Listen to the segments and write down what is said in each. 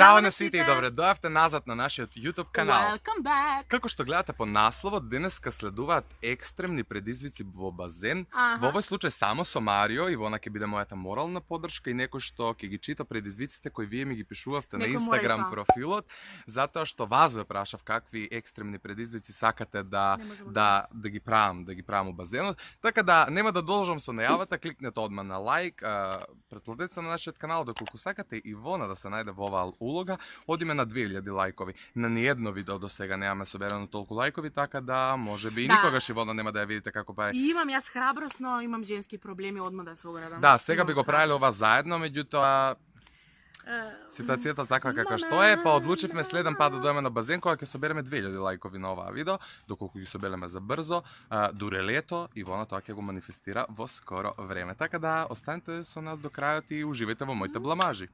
Здраво на сите и добре дојавте назад на нашиот YouTube канал. Welcome back! Како што гледате по насловот, денеска следуваат екстремни предизвици во базен. Во овој случај само со Марио, Ивона ќе биде мојата морална поддршка и некој што ќе ги чита предизвиците кои вие ми ги пишувавте на Instagram профилот, затоа што вас ве прашав какви екстремни предизвици сакате да ги правам во базенот. Така да нема да должам со најавата, кликнете одма на лайк, претплатете се на нашиот канал доколку сакате Ивона да се најде во оваа улога, одиме на 2000 лајкови. На ниедно видео до сега немаме соберано толку лајкови, така да можеби и никогаш Ивона нема да ја видите како па е. И имам јас храброст, но имам женски проблеми, одма да се оградам. Да, сега би го правиле ова заедно, меѓутоа ситуацијата таква каква што е, па одлучивме следен пат да дојдеме на базен кога ќе собереме 2000 лајкови на оваа видео, доколку ги собереме за брзо, дуре лето, Ивона тоа ќе го манифестира во скоро време. Така да останете со нас до крајот и уживајте во моите бламажи.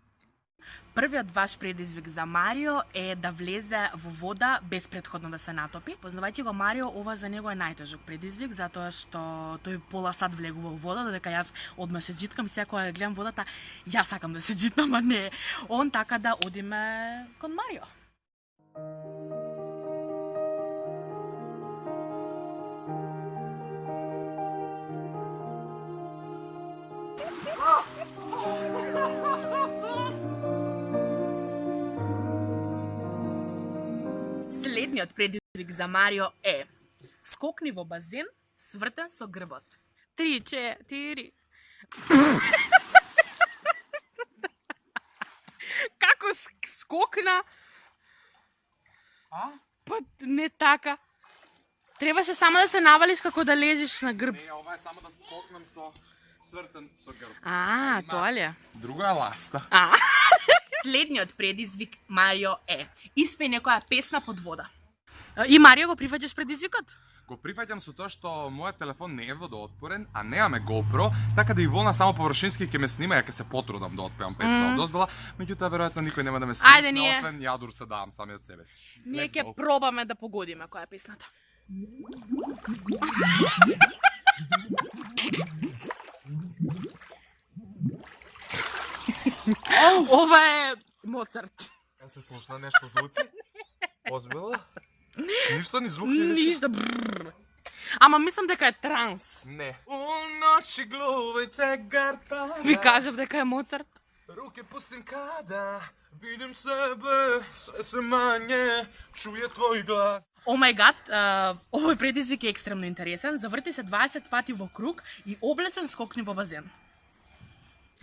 Првиот ваш предизвик за Марио е да влезе во вода без претходно да се натопи. Познавајќи го Марио, ова за него е најтежок предизвик, затоа што тој пола сат влегува во вода, додека јас одма се джиткам, сега кога гледам водата, јас сакам да се джитнам, а не он, така да одиме кон Марио. Следниот предизвик за Марио е скокни во базен, свртен со грбот. 3, 4. Како скокна? Па не така. Требаше само да се навалиш како да лежиш на грб. Не, ова е само да скокнам со свртен со грб. Тоа ли е? Друга е ласта. Следниот предизвик Марио е испеј некоја песна под вода. И Марио го прифаќаш предизвикот? Го прифаќам со тоа што мојот телефон не е водоотпорен, а немаме GoPro, така да Ивона само површински ќе ме снима, ја ќе се потрудам да отпеам песна од оздала, меѓутоа веројатно никој нема да ме снима, освен јадур се давам сами од себе си. Ние ќе пробаме да погодиме која е песната. Ова е Моцарт. Се слушна нешто звуци? Озбилно? Ништо ни звук не Ништо. Ама мислам дека е транс. Не. У ночи глувите гарпа. Ви кажав дека е Моцарт. Руке пустим када видим себе, се мање, чуе твој глас. О мај гад, овој предизвик е екстремно интересен. Заврти се 20 пати во круг и облечен скокни во базен.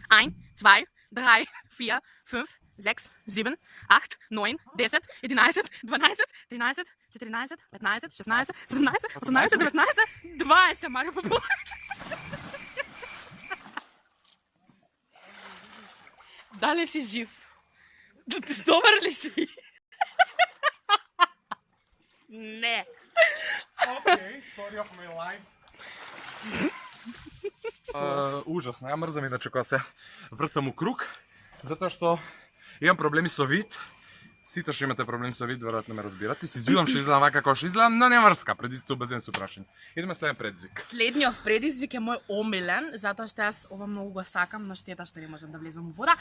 1, 2, 3, 4, 5, 6, 7, 8, 9, 10, 11, 12, 13, 14, 15, 16, 17, 18, 19, 20, Марио Попова. Дали си жив? Добар ли си? Не. Окей, story of my life. Ужасно, ја мрзам иначе кога се вртам у круг, затоа што имам проблеми со вид. Сите што имате проблеми со вид, веројатно ме разбирате. Се извинувам што изгледам вака како што изгледам, но нема врска, предизвици базен се прашање. Идеме следен предизвик. Следниот предизвик е мој омилен, затоа што јас ова многу го сакам, но штета што не можам да влезам во вода.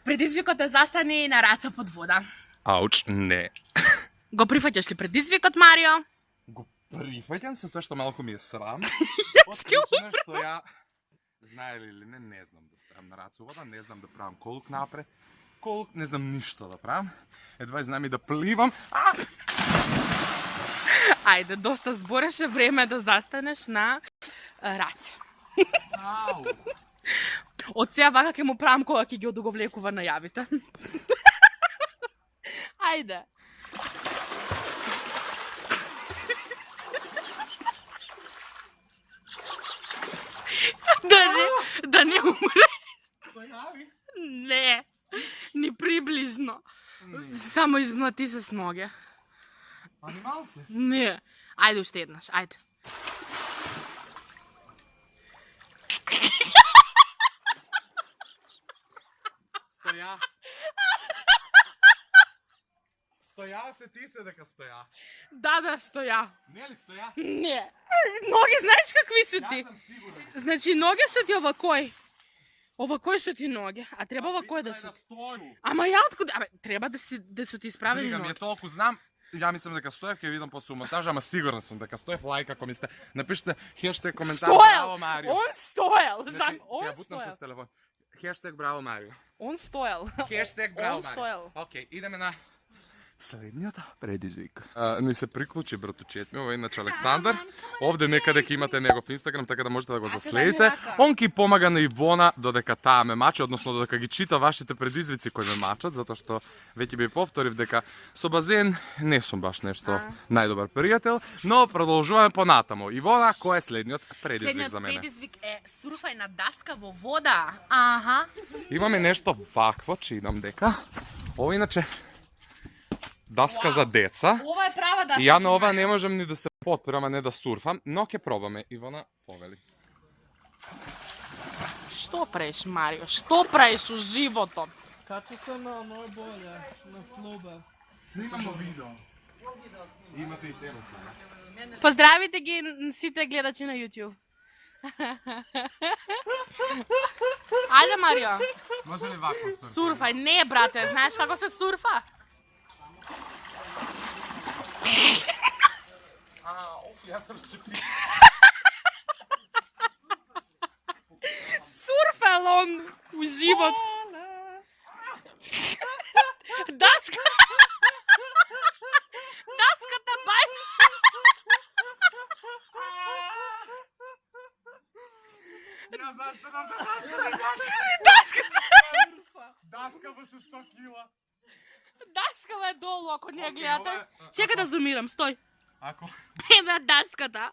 Предизвикот е застани на раца под вода. Ауч, не. Го прифаќаш ли предизвикот, Марио? Го прифаќам со тоа што малку ми е срам. Скило. Што ја знаеле или не знам да стојам на раца вода, не знам да правам колк напред, не знам ништо да правам. Едва знам и да пливам. Ајде, доста збореше, време да застанеш на раце. Ау. Од сега вака ќе му правам кога ќе ги одуговлекува најавите. Ајде. Да не умре. Не, ни приближно. Само измлати се с ноге. Анималце? Не. Ајде уште еднаш, ајде. Стоја. Стоја се ти се дека стоја. Да, стоја. Не ли стоја? Не. Ноги знаеш какви се ти? Јас сум сигурен. Значи ноги се ти овакој. Ова кои su ti noge? A treba ova koje da su ti? Ама ја откуда? Абе, треба да su ti ispravени Брига ми ноги. е толку знам. Ја мислам дека Стоев ќе видам после монтажа, ама сигурен сум дека Стоев лајк ако мислите. Напишете хештег коментар браво Марио. Он стоел! Он Ја бутнам стоел! со телефон. Хештег браво Марио. Он стоел! Хештег браво Он Марио. стоел! Океј, идеме на следниот предизвик. Ни се приклучи братучет ми, ова е иначе Александар. Овде некаде ќе имате негов Инстаграм, така да можете да го заследите. Он ќе помага на Ивона додека таа ме мачи, односно додека ги чита вашите предизвици кои ме мачат, затоа што веќе би повторив дека со базен не сум баш нешто најдобар пријател, но продолжуваме понатаму. Ивона, кој е следниот предизвик за Следниот мене? предизвик е сурфај на даска во вода. Аха. Имаме нешто вакво, читам дека. Ова иначе даска за деца. Ова е права даска. И ја на ова не можам ни да се потпирам, а не да сурфам, но ќе пробаме. Ивана, повели. Што правиш, Марио? Што правиш у животот? Кача се на мој боле, на слобе. Снимамо видео. Имате и тебе сега. Поздравите ги сите гледачи на YouTube. Ајде, Марио. Може ли вако сурф? Сурфај. Не, брате, знаеш како се сурфа? Јас разчепи. Сурфал он у живот. Даска. Даската бај. Јас застанам да Даска во се 100 кила. Даскава е долу, ако не ја Океј, гледате. ова е- Чекај да зумирам, стој. Ако Ева даската.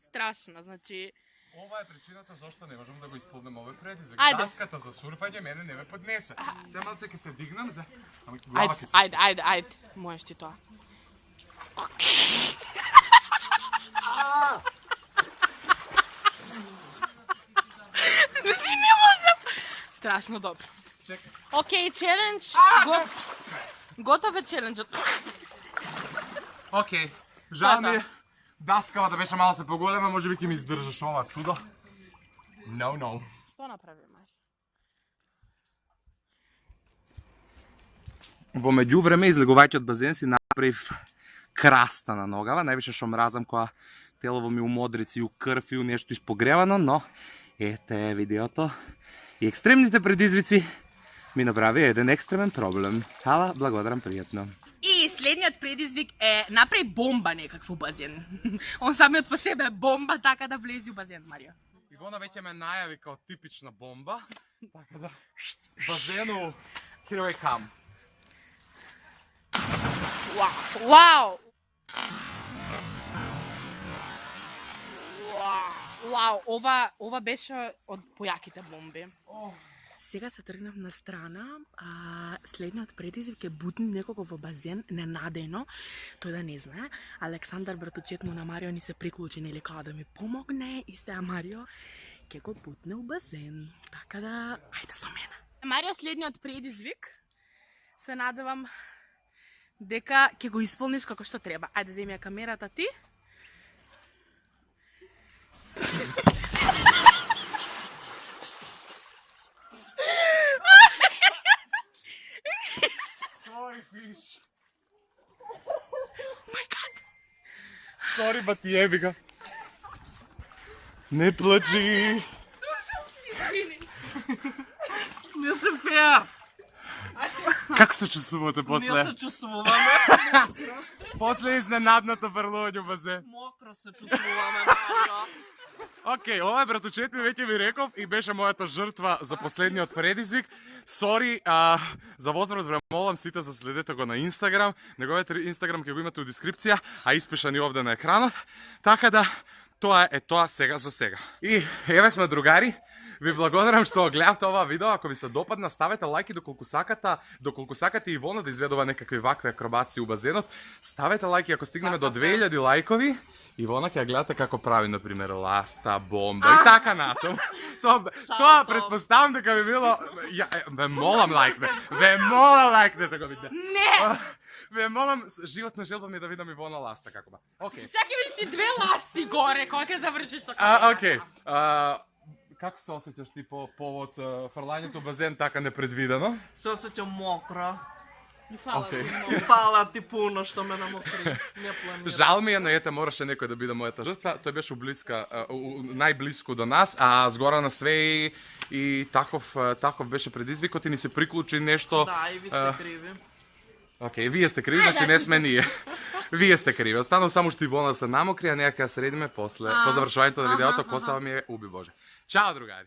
Страшно, значи... ова е причината зашто не можам да го исполнам овој предизвик. Ајде. Даската за сурфање мене не ме поднесе. Се малце ќе се дигнам за ама глава ќе Ајде, се. ајде. Можеш ти тоа. Значи не можам. Страшно добро. Чекај. Океј, челендж. Готов е челенджот. Океј. Жал ми Тоа. е. Даскава да беше малце поголема, можеби ќе ми издржаш ова чудо. No. Што направи, мај? Во меѓувреме, излегувајќи од базен си направив краста на ногава. Највише што мразам кога телово ми умодрици и у крв и у нешто испогревано, но ете видеото. И екстремните предизвици ми направи еден екстремен проблем. Хала, благодарам пријатно. И следниот предизвик е направи бомба некакво базен. Он самиот по себе е бомба, така да влези у базен, Марио. Ивона веќе ме најави као типична бомба, така да базену here I come. Вау! Вау, ова беше од појаките бомби. Сега се тргнав на страна, следниот предизвик е бутни некого во базен ненадејно, тој да не знае. Александар, братучет му на Марио, ни се приклучи, нели, као да ми помогне, и сега Марио ќе го бутне у базен. Така да, ајде со мене. Марио, следниот предизвик, се надевам дека ќе го исполниш како што треба. Ајде, земи ја камерата ти. Sorry, fish. Oh my god. Sorry, ба ти еби га. Не плачи. Извини. Не се феа! Како се чувствувате Не после? се чувствуваме. После изненадното врлување у базен. Мокро се чувствуваме, Марио. Океј, ова е братучет ми веќе ви реков и беше мојата жртва за последниот предизвик. Сори, за возврат време молам сите за следете го на Инстаграм. Неговиот Инстаграм ќе го имате у дескрипција, а испишан и овде на екранот. Така да, тоа е тоа сега за сега. И еве сме другари. Ви благодарам што гледавте ова видео. Ако ви се допадна, ставете лајк и доколку сакате Ивона да изведува некакви вакви акробаци у базенот, ставете лајк и ако стигнеме до 2000 лајкови, Ивона ќе ја гледате како прави, например, ласта, бомба и така натаму. Тоа претпоставам дека би било... Ве молам лајкнете го видео. Не! Ве молам, животна желба ми е да видам Ивона ласта како ба. Океј. Сега ќе видиш ти две ласти горе, кога ќе завршиш со Океј. Kako se osjećaš ti povod frlanjето u bazen така непредвидено? Се осеćam mokro. И фала Окей. ти I hvala ti puno što me namokri. Ne planiram. Жал ми е, но ете, мораше некој да биде мојата жртва. Тој беше најблиску до нас, а згора на све и таков беше предизвикот и ни се приклучи нешто. Da, i vi ste krivi. Океј, вие сте криви, значи не сме ние. Вие сте криви. Останав само што Ивона се намокри, а нека ја средиме после, по завршувањето на видеото, коса ми е уби Боже. Чао, другари!